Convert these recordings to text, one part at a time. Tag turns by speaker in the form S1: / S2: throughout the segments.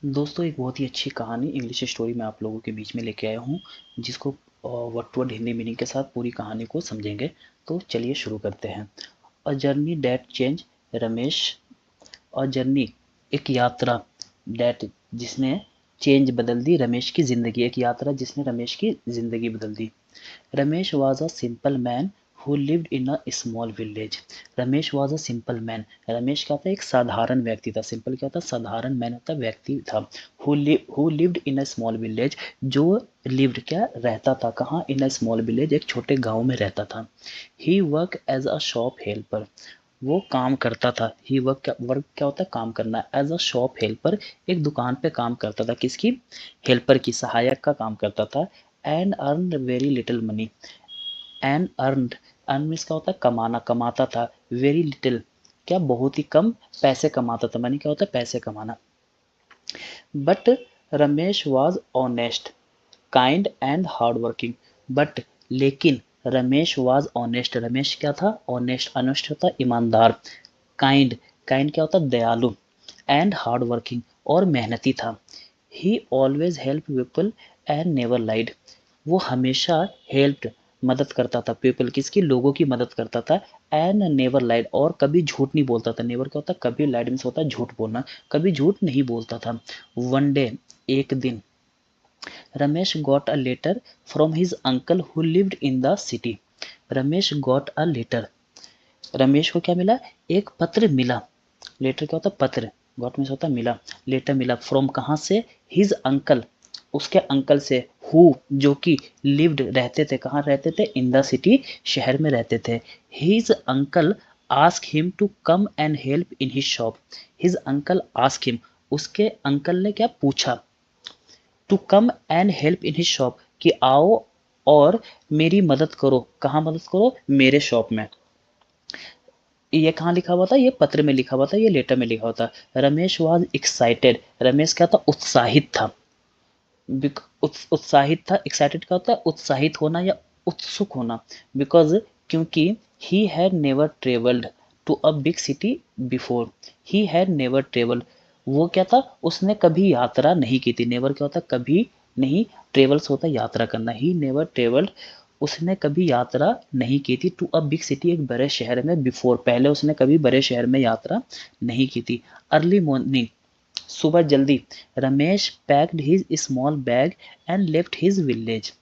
S1: दोस्तों एक बहुत ही अच्छी कहानी इंग्लिश स्टोरी मैं आप लोगों के बीच में लेके आया हूँ जिसको word to word Hindi meaning के साथ पूरी कहानी को समझेंगे। तो चलिए शुरू करते हैं। A journey that change Ramesh. A journey एक यात्रा डेट जिसने चेंज बदल दी रमेश की जिंदगी। एक यात्रा जिसने रमेश की जिंदगी बदल दी। Ramesh was a simple man who lived in a small village. Ramesh was a simple man. Ramesh क्या था? एक साधारण व्यक्ति था। सिंपल क्या था? साधारण मैन होता व्यक्ति था। Who lived in a small village, जो लिव्ड क्या रहता था कहाँ? इन अ स्मॉल विलेज, एक छोटे गांव में रहता था। He work as a shop helper. वो काम करता था। ही वर्क क्या होता है? काम करना। एज अ शॉप हेल्पर, एक दुकान पे काम करता था। किसकी? हेल्पर की, सहायक का काम करता था। And earn very little money. And earned, earn means क्या होता है? कमाना, कमाता था। वेरी लिटिल क्या? बहुत ही कम पैसे कमाता था। मनी क्या होता है? पैसे कमाना। But Ramesh was honest, kind and hard working. But लेकिन रमेश वॉज ऑनेस्ट, रमेश क्या था? ऑनेस्ट, ऑनेस्ट होता है ईमानदार। काइंड, काइंड क्या होता है? दयालु। एंड हार्ड वर्किंग, और मेहनती था। He always help people and never lied. वो हमेशा हेल्प, मदद करता था। पीपल किसकी? लोगों की मदद करता था। एंड नेवर लाइड, और कभी झूठ नहीं बोलता था। नेवर क्या होता है? कभी। लाइड मीन्स होता है झूठ बोलना। कभी झूठ नहीं बोलता था। वन डे, एक दिन, Ramesh got a letter from his uncle who lived in the city. Ramesh got a letter, Ramesh को क्या मिला? एक पत्र मिला। लेटर क्या होता है? पत्र। गॉट मीन्स होता है मिला। लेटर मिला। फ्रॉम कहाँ से? हिज अंकल, उसके अंकल से। हु, जो कि लिव्ड रहते थे। कहाँ रहते थे? इन द सिटी, शहर में रहते थे। His uncle ask him to come and help in his shop. His uncle ask him, उसके अंकल ने क्या पूछा? To come and help in his shop, कि आओ और मेरी मदद करो। कहाँ मदद करो? मेरे शॉप में। ये कहाँ लिखा हुआ था? ये पत्र में लिखा हुआ था, ये लेटर में लिखा हुआ था। रमेश वॉज एक्साइटेड, रमेश क्या था? उत्साहित था। उत्साहित था। एक्साइटेड क्या होता है? उत्साहित होना या उत्सुक होना। बिकॉज, क्योंकि he had never travelled to a big city before. He had never travelled, वो क्या था? उसने कभी यात्रा नहीं की थी। नेवर क्या होता है? कभी नहीं। ट्रेवल्स होता है यात्रा करना। ही नेवर ट्रेवल्ड, उसने कभी यात्रा नहीं की थी। टू अ बिग सिटी, एक बड़े शहर में। बिफोर, पहले उसने कभी बड़े शहर में यात्रा नहीं की थी। अर्ली मॉर्निंग, सुबह जल्दी, Ramesh packed his small bag and left his village.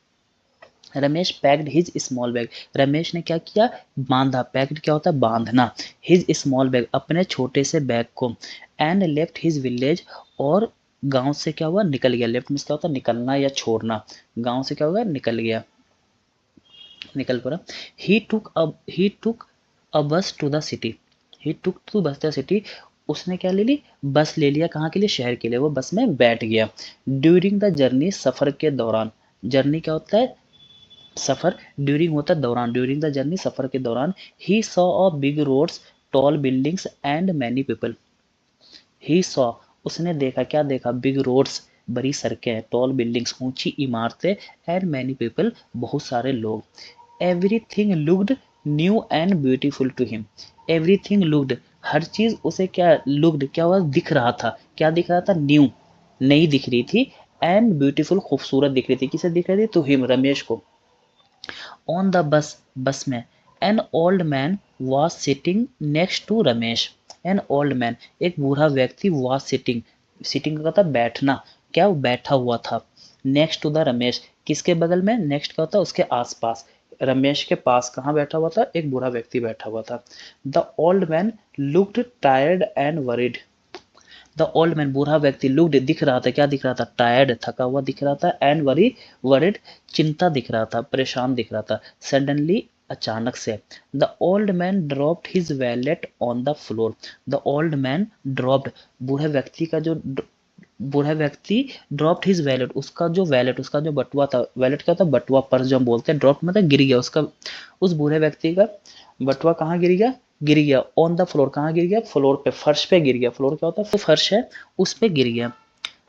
S1: Ramesh packed his small bag, Ramesh ने क्या किया? बांधा। पैक्ड क्या होता है? बांधना। हिज स्मॉल बैग, अपने छोटे से बैग को। एंड लेफ्ट हिज विलेज, और गांव से क्या हुआ? निकल गया। लेफ्ट मीन्स क्या होता है? निकलना या छोड़ना। गांव से क्या हुआ? निकल गया, निकल पड़ा। ही took a bus to the city. He took to bus the city, उसने क्या ले ली? बस ले लिया। कहाँ के लिए? शहर के लिए। वो बस में बैठ गया। ड्यूरिंग द जर्नी, सफर के दौरान। जर्नी क्या होता है? सफर। ड्यूरिंग होता है दौरान। ड्यूरिंग द जर्नी, सफर के दौरान। He saw a big roads, tall buildings and many people. He saw, उसने देखा। क्या देखा? बिग रोड्स, बड़ी सड़कें। टॉल बिल्डिंग्स, ऊंची इमारतें। एंड मैनी पीपल, बहुत सारे लोग। Everything looked new and beautiful to him. Everything looked, हर चीज उसे क्या? लुक्ड क्या हुआ? दिख रहा था। क्या दिख रहा था? न्यू, नई दिख रही थी। एंड ब्यूटीफुल, खूबसूरत दिख रही थी। किसे दिख रही थी? टू हिम, रमेश को। ऑन द बस, बस में। An old man was sitting next to Ramesh. An old man, एक बूढ़ा व्यक्ति। वॉज सिटिंग, सिटिंग का था बैठना। क्या? वो बैठा हुआ था। नेक्स्ट टू द रमेश, किसके बगल में? नेक्स्ट क्या होता है? उसके आसपास। रमेश के पास कहाँ बैठा हुआ था? एक बूढ़ा व्यक्ति बैठा हुआ था। The old man looked tired and worried. The old man, बूढ़ा व्यक्ति। लुक्ड, दिख रहा था। क्या दिख रहा था? टायर्ड, थका हुआ दिख रहा था। एंड वरीड, चिंता दिख रहा था, परेशान दिख रहा था। सडनली, अचानक से। The old man dropped his wallet on the floor. The old man dropped, बूढ़े व्यक्ति का जो बूढ़ा व्यक्ति ड्रॉप्ड हिज वैलेट, उसका जो वैलेट, उसका जो बटुआ था। वैलेट क्या था? बटुआ, पर्स जो हम बोलते हैं। ड्रॉप मतलब गिर गया उसका, उस बूढ़े व्यक्ति का बटुआ कहाँ गिर गया? गिर गया। ऑन द फ्लोर, कहाँ गिर गया? फ्लोर पे, फर्श पे गिर गया। फ्लोर क्या होता है? फर्श है, उस पे गिर गया।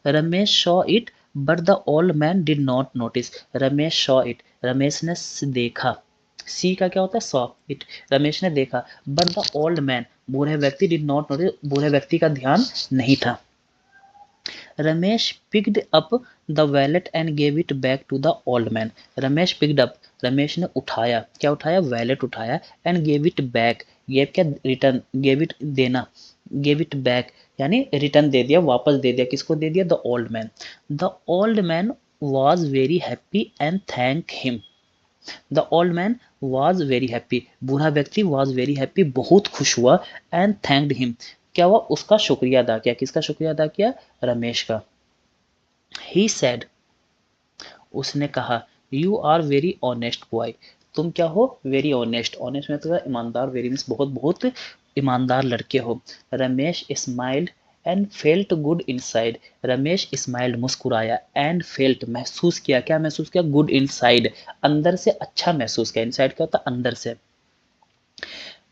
S1: Ramesh saw it but the old man did not notice. Ramesh saw it, Ramesh ने देखा। सी का क्या होता है? सॉ इट, रमेश ने देखा। बट द ओल्ड मैन, बूढ़े व्यक्ति, डिड नॉट नोटिस, बूढ़े व्यक्ति का ध्यान नहीं था। Ramesh picked up the wallet and gave it back to the old man. Ramesh picked up, Ramesh ने उठाया, क्या उठाया, वैलेट उठाया, and gave it back, gave क्या, रिटर्न, गेव इट देना, गेव इट बैक यानी रिटर्न दे दिया, वापस दे दिया, किसको दे दिया, the old man. The old man was very happy and thank him. The old man was very happy, बूढ़ा व्यक्ति वॉज वेरी हैप्पी, बहुत खुश हुआ, एंड थैंक्ड हिम, क्या हुआ, उसका शुक्रिया अदा किया, किसका शुक्रिया अदा किया, रमेश का। ही सेड, उसने कहा, you are very honest boy, तुम क्या हो, वेरी ऑनेस्ट, ऑनेस्ट में तो ईमानदार, वेरी मीन्स बहुत बहुत ईमानदार लड़के हो। Ramesh smiled and felt good inside, Ramesh smiled मुस्कुराया, एंड फेल्ट महसूस किया, क्या महसूस किया, गुड इनसाइड अंदर से अच्छा महसूस किया, इनसाइड क्या होता है, अंदर से।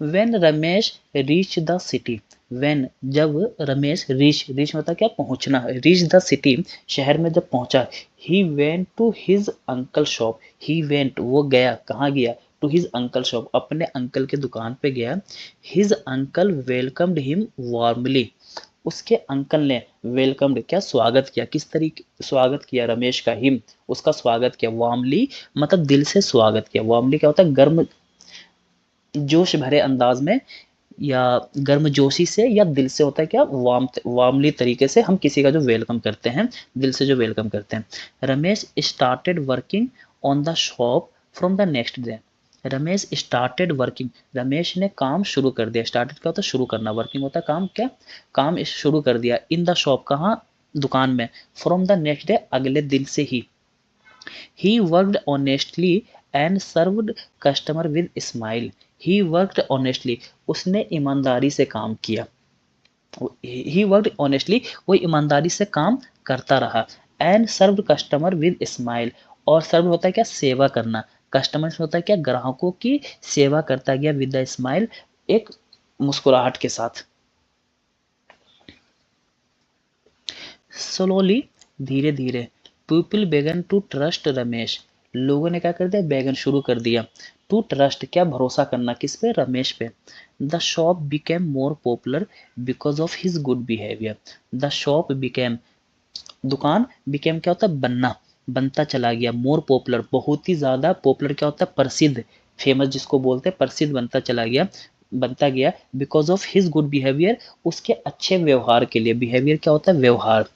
S1: When Ramesh reach the city, when जब रमेश रीच, रीच मतलब क्या, पहुंचना, रीच द सिटी शहर में जब पहुंचा, he went to his uncle shop, he went वो गया, कहाँ गया, टू हिज अंकल शॉप अपने अंकल के दुकान पे गया। His uncle welcomed him warmly, उसके अंकल ने वेलकम्ड क्या, स्वागत किया, किस तरीके स्वागत किया रमेश का, हिम उसका स्वागत किया, वार्मली मतलब दिल से स्वागत किया, वार्मली क्या होता है, गर्म जोश भरे अंदाज में या गर्मजोशी से या दिल से होता है क्या, वार्मली तरीके से हम किसी का जो वेलकम करते हैं, दिल से जो वेलकम करते हैं। Ramesh started working on the shop from the next day, Ramesh started working, Ramesh ने काम शुरू कर दिया, स्टार्टेड क्या होता है, शुरू करना, वर्किंग होता है काम, क्या, काम शुरू कर दिया, इन द शॉप कहाँ, दुकान में, फ्रॉम द नेक्स्ट डे अगले दिन से he worked honestly and served customer with smile, he worked honestly, उसने ईमानदारी से काम किया, ही वर्कड ऑनेस्टली वो ईमानदारी से काम करता रहा, and served customer with smile, और सर्व होता है क्या, सेवा करना, कस्टमर से होता है क्या, ग्राहकों की सेवा करता गया, विद द स्माइल एक मुस्कुराहट के साथ। स्लोली धीरे धीरे, पीपल बेगन टू ट्रस्ट रमेश, लोगों ने क्या कर दिया, बेगन शुरू कर दिया, टू ट्रस्ट क्या, भरोसा करना, किस पे, रमेश पे। The shop became more popular because of his good behaviour, the shop became दुकान, बिकेम क्या होता है, बनना, बनता चला गया, मोर पॉपुलर बहुत ही ज्यादा, पॉपुलर क्या होता है, प्रसिद्ध, फेमस जिसको बोलते हैं, प्रसिद्ध बनता चला गया, बनता गया, because of his good behaviour उसके अच्छे व्यवहार के लिए, बिहेवियर क्या होता है, व्यवहार।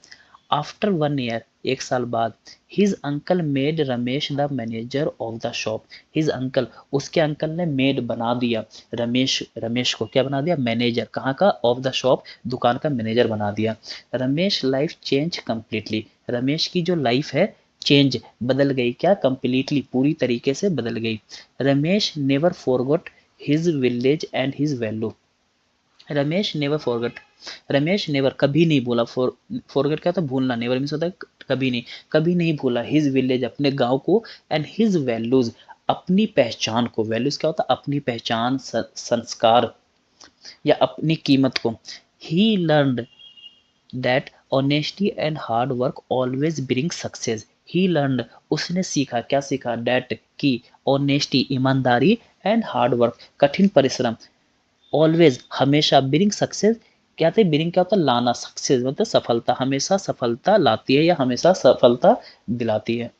S1: आफ्टर 1 ईयर एक साल बाद, his uncle made Ramesh the manager of the shop, his uncle उसके अंकल ने मेड बना दिया रमेश, रमेश को क्या बना दिया, मैनेजर, कहाँ का, ऑफ द शॉप दुकान का मैनेजर बना दिया। Ramesh life change completely, Ramesh की जो लाइफ है चेंज बदल गई, क्या, कंप्लीटली पूरी तरीके से बदल गई। Ramesh never forgot his village and his value, Ramesh never forgot, Ramesh never कभी नहीं भूला, फॉरगेट क्या होता है, भूलना, नेवर मीन्स होता है कभी नहीं, कभी नहीं भूला, हिज विलेज अपने गांव को, एंड हिज वैल्यूज अपनी पहचान को, वैल्यूज क्या होता है, अपनी पहचान, संस्कार या अपनी कीमत को। He learned that honesty and hard work always bring success, he learned उसने सीखा, क्या सीखा, दैट की, ऑनेस्टी ईमानदारी, एंड हार्ड वर्क कठिन परिश्रम, ऑलवेज हमेशा, ब्रिंग सक्सेस क्या थे, ब्रिंग क्या होता है, लाना, सक्सेस मतलब सफलता, हमेशा सफलता लाती है या हमेशा सफलता दिलाती है।